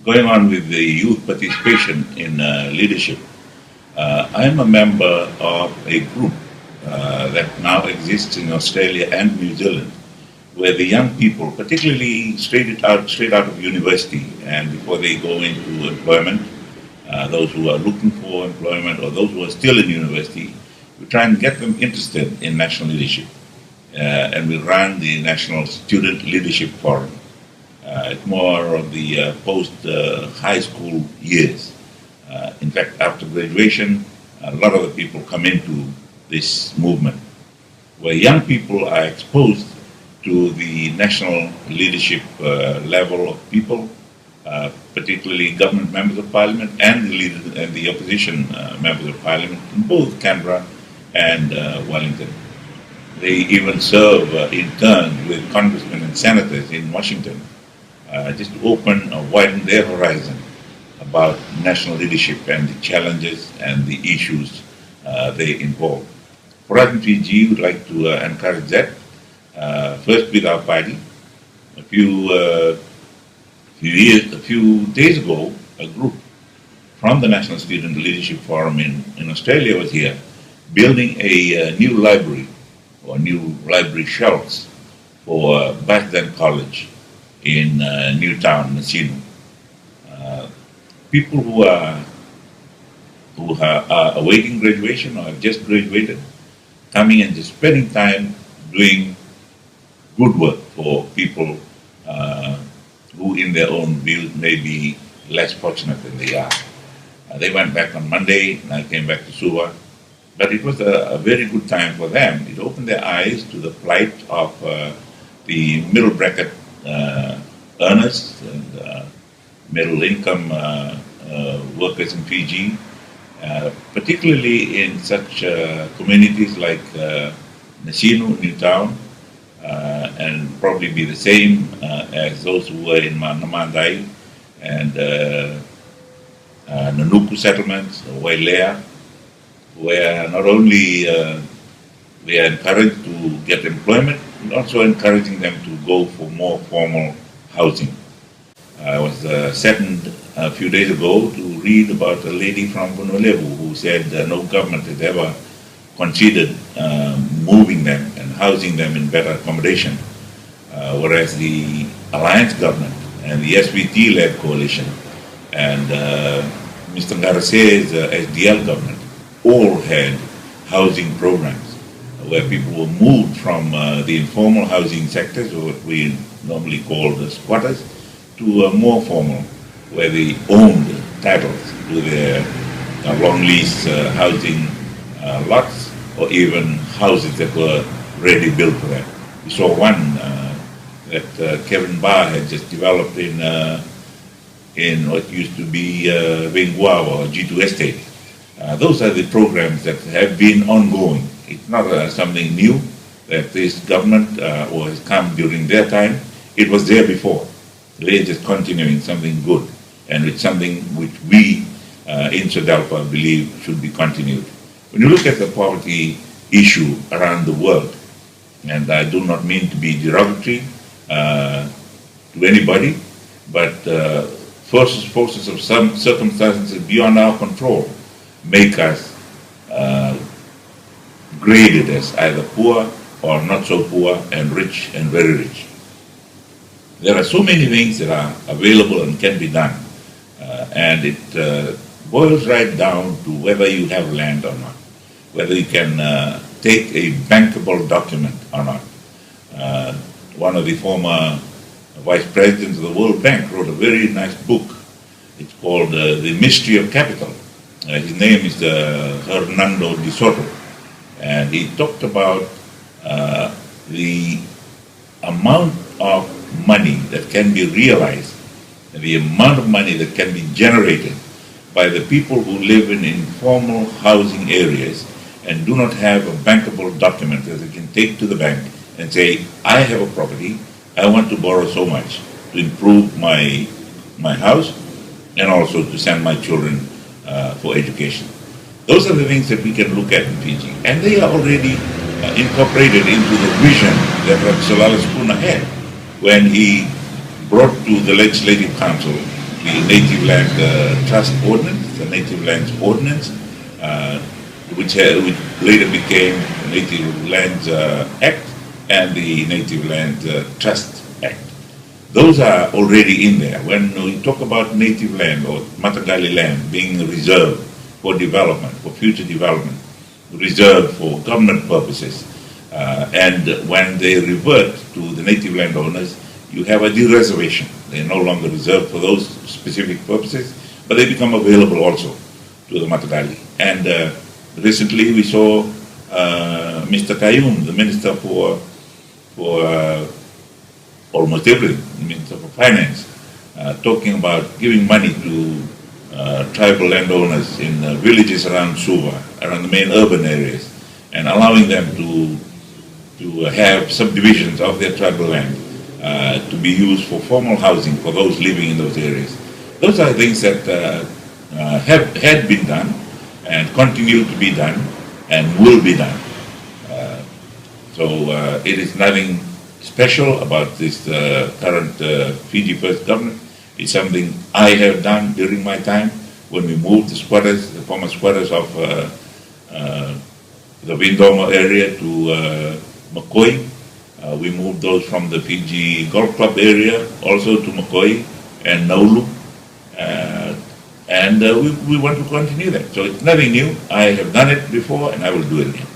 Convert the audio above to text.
Going on with the youth participation in leadership, I am a member of a group that now exists in Australia and New Zealand, where the young people, particularly straight out of university and before they go into employment, those who are looking for employment or those who are still in university, we try and get them interested in national leadership. And we run the National Student Leadership Forum. It's more of the post-high school years. In fact, after graduation, a lot of the people come into this movement, where young people are exposed to the national leadership level of people, particularly government members of parliament and the opposition members of parliament in both Canberra and Wellington. They even serve in turn with congressmen and senators in Washington, just to open or widen their horizon about national leadership and the challenges and the issues they involve. For us in Fiji, we'd like to encourage that. First with our party. A few days ago, a group from the National Student Leadership Forum in Australia was here, building a new library or new library shelves for Basden College in Newtown, Nasino. People who are awaiting graduation or have just graduated, coming and just spending time doing good work for people who in their own views may be less fortunate than they are. They went back on Monday and I came back to Suva. But it was a very good time for them. It opened their eyes to the plight of the middle bracket earners and middle income workers in Fiji, particularly in such communities like Nasino, Newtown, and probably be the same as those who were in Manamandai and Nanuku settlements, Wailea, where not only we are encouraged to get employment, but also encouraging them to go for more formal housing. I was saddened a few days ago to read about a lady from Vunulevu who said no government had ever considered moving them and housing them in better accommodation, whereas the Alliance government and the SVT-led coalition and Mr. Ngarase's SDL government all had housing programs where people were moved from the informal housing sectors, or what we normally call the squatters, to more formal, where they owned titles to their long lease housing lots, or even houses that were ready built for them. We saw one that Kevin Barr had just developed in what used to be Vingua or G2 Estate. Those are the programs that have been ongoing. It's not something new that this government or has come during their time. It was there before. They're just continuing something good, and it's something which we in SODELPA believe should be continued. When you look at the poverty issue around the world, and I do not mean to be derogatory to anybody, but forces of some circumstances beyond our control make us graded as either poor or not so poor and rich and very rich. There are so many things that are available and can be done, and it boils right down to whether you have land or not, whether you can take a bankable document or not. One of the former vice presidents of the World Bank wrote a very nice book. It's called The Mystery of Capital. His name is Hernando de Soto, and he talked about the amount of money that can be realized, and the amount of money that can be generated by the people who live in informal housing areas and do not have a bankable document that they can take to the bank and say, I have a property, I want to borrow so much to improve my house and also to send my children for education. Those are the things that we can look at in Fiji, and they are already incorporated into the vision that Rabuka had when he brought to the Legislative Council the Native Land Trust Ordinance, the Native Lands Ordinance, which later became the Native Lands Act and the Native Land Trust Act. Those are already in there. When we talk about native land or Matagali land being reserved for development, for future development, reserved for government purposes, and when they revert to the native landowners, you have a dereservation. They're no longer reserved for those specific purposes, but they become available also to the Matagali. And recently we saw Mr. Kayum, the Minister for almost everything, the Minister for Finance, talking about giving money to tribal landowners in villages around Suva, around the main urban areas, and allowing them to have subdivisions of their tribal land to be used for formal housing for those living in those areas. Those are things that had been done and continue to be done and will be done. So it is nothing special about this current Fiji First government. It's something I have done during my time when we moved the squatters, the former squatters of the Vindomo area to Makoi. We moved those from the Fiji Golf Club area also to Makoi and Naulu. And we want to continue that. So it's nothing new. I have done it before and I will do it again.